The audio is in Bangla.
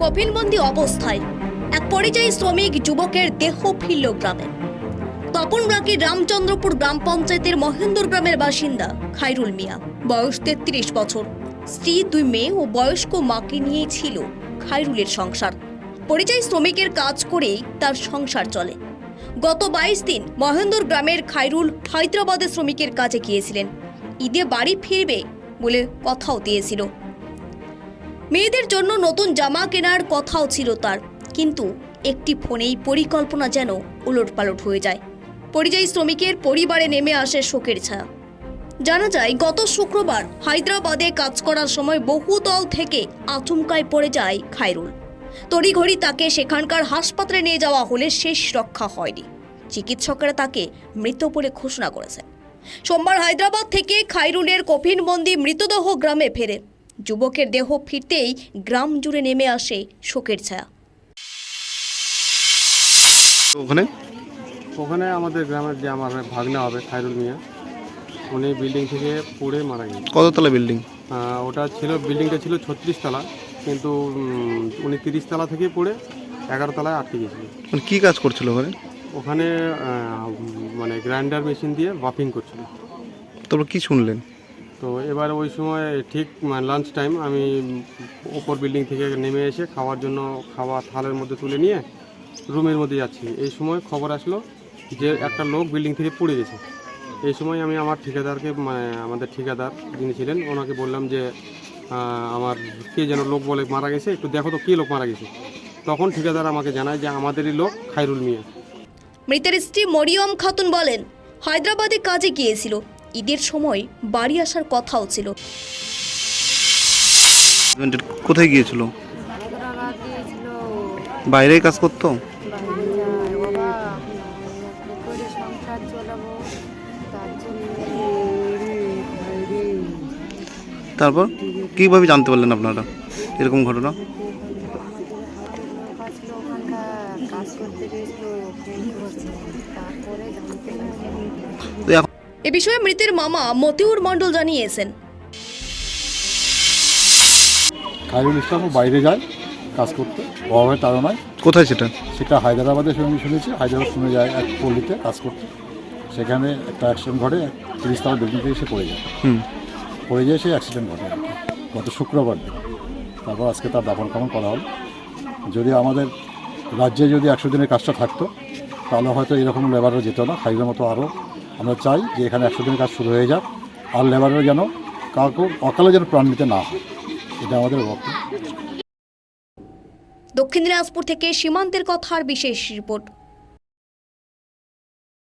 কফিনবন্দি অবস্থায় এক পরিযায়ী শ্রমিক যুবকের দেহ ফিরল গ্রামে। তপন ব্লকের রামচন্দ্রপুর গ্রাম পঞ্চায়েতের মহেন্দ্র গ্রামের বাসিন্দা খায়রুল মিয়া, বয়স 33 বছর। স্ত্রী, 2 মেয়ে ও বয়স্ক মাকে নিয়ে ছিল খায়রুলের সংসার। পরিযায়ী শ্রমিকের কাজ করেই তার সংসার চলে। গত 22 দিন মহেন্দ্র গ্রামের খায়রুল হায়দ্রাবাদে শ্রমিকের কাজে গিয়েছিলেন। ঈদে বাড়ি ফিরবে বলে কথাও দিয়েছিল। মেয়েদের জন্য নতুন জামা কেনার কথাও ছিল তার, কিন্তু একটি ফোনেই পরিকল্পনা যেন উলটপালট হয়ে যায়। পরিযায়ী শ্রমিকের পরিবারে নেমে আসে শোকের ছায়া। জানা যায়, গত শুক্রবার হায়দ্রাবাদে কাজ করার সময় বহুতল থেকে আচমকায় পড়ে যায় খায়রুল। তড়িঘড়ি তাকে সেখানকার হাসপাতালে নিয়ে যাওয়া হলে শেষ রক্ষা হয়নি। চিকিৎসকেরা তাকে মৃত বলে ঘোষণা করেছেন। সোমবার হায়দ্রাবাদ থেকে খায়রুলের কফিনবন্দি মৃতদেহ গ্রামে ফেরে। যুবকের দেহ ফিরতেই গ্রাম জুড়ে নেমে আসে শোকের ছায়া। ওখানে আমাদের গ্রামের যে আমার ভাগনা হবে খায়রুল মিয়া, উনি বিল্ডিং থেকে পড়ে মারা গেছে। কততলা বিল্ডিং? ওটা ছিল, বিল্ডিংটা ছিল 36 তলা, কিন্তু উনি 30 তলা থেকে পড়ে 11 তলায় আটকে গেছিল। মানে কি কাজ করছিল ওখানে? ওখানে মানে গ্রাইন্ডার মেশিন দিয়ে বাফিং করছিল। তারপর কি শুনলেন? তো এবার ওই সময় ঠিক লাঞ্চ টাইম, আমি ওপর বিল্ডিং থেকে নেমে এসে খাওয়ার জন্য খাওয়া থালের মধ্যে তুলে নিয়ে রুমের মধ্যে যাচ্ছি। এই সময় খবর আসলো যে একটা লোক বিল্ডিং থেকে পড়ে গেছে। এই সময় আমি আমার ঠিকাদারকে, মানে আমাদের ঠিকাদার যিনি ছিলেন, ওনাকে বললাম যে আমার কে যেন লোক বলে মারা গেছে, একটু দেখো তো কে লোক মারা গেছে। তখন ঠিকাদার আমাকে জানায় যে আমাদেরই লোক খায়রুল মিয়া। মৃতের স্ত্রী মরিয়ম খাতুন বলেন, হায়দ্রাবাদে কাজে গিয়েছিল। ঈদের সময় বাড়ি আসার কথাও ছিল। কোথায় গিয়েছিল? বাইরে কাজ করতো। তারপর কিভাবে জানতে পারলেন আপনারা এরকম ঘটনা? এ বিষয়ে মৃতের মামা মতিউর মণ্ডল জানিয়েছেন, খায়রুল ইসলাম বাইরে যায় কাজ করতে, অভাবে তারা নয়। কোথায় সেটা? সেটা হায়দ্রাবাদে আমি শুনেছি। হায়দ্রাবাদ শুনে যায় এক পল্লীতে কাজ করতে। সেখানে একটা অ্যাক্সিডেন্ট ঘটে, 30 তলা বিল্ডিং থেকে সে পড়ে যায়। পড়ে যায়, সেই অ্যাক্সিডেন্ট ঘটে গত শুক্রবার দিন। তারপর আজকে তার দাফন কামন করা হল। যদি আমাদের রাজ্যে যদি 100 দিনের কাজটা থাকতো, তাহলে হয়তো এরকম লেবারও যেত না খায়রুলের মতো। আরও আমরা চাই যে এখানে 100 দিনের কাজ শুরু হয়ে যাক, আর লেবারও যেন কাউকে অকালে যেন প্রাণ নিতে না হয়, এটা আমাদের বক্তব্য। দক্ষিণ দিনাজপুর থেকে সীমান্তের কথার বিশেষ রিপোর্ট।